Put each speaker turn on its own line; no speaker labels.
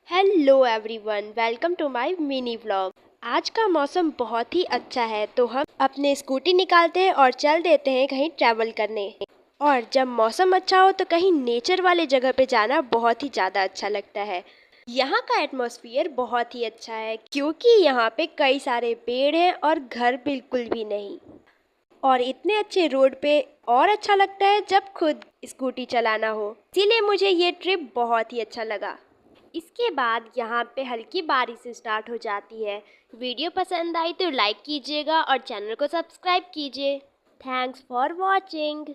Hello everyone, welcome to my mini vlog. आज का मौसम बहुत ही अच्छा है तो हम अपने स्कूटी निकालते हैं और चल देते हैं कहीं ट्रैवल करने। और जब मौसम अच्छा हो तो कहीं नेचर वाले जगह पे जाना बहुत ही ज़्यादा अच्छा लगता है। यहाँ का एटमॉस्फेयर बहुत ही अच्छा है क्योंकि यहाँ पे कई सारे पेड़ हैं और घर बिल्कुल भी नहीं। और इतने अच्छे रोड पे और अच्छा लगता है जब खुद स्कूटी चलाना हो, इसीलिए मुझे ये ट्रिप बहुत ही अच्छा लगा। इसके बाद यहाँ पे हल्की बारिश स्टार्ट हो जाती है। वीडियो पसंद आई तो लाइक कीजिएगा और चैनल को सब्सक्राइब कीजिए। Thanks for watching.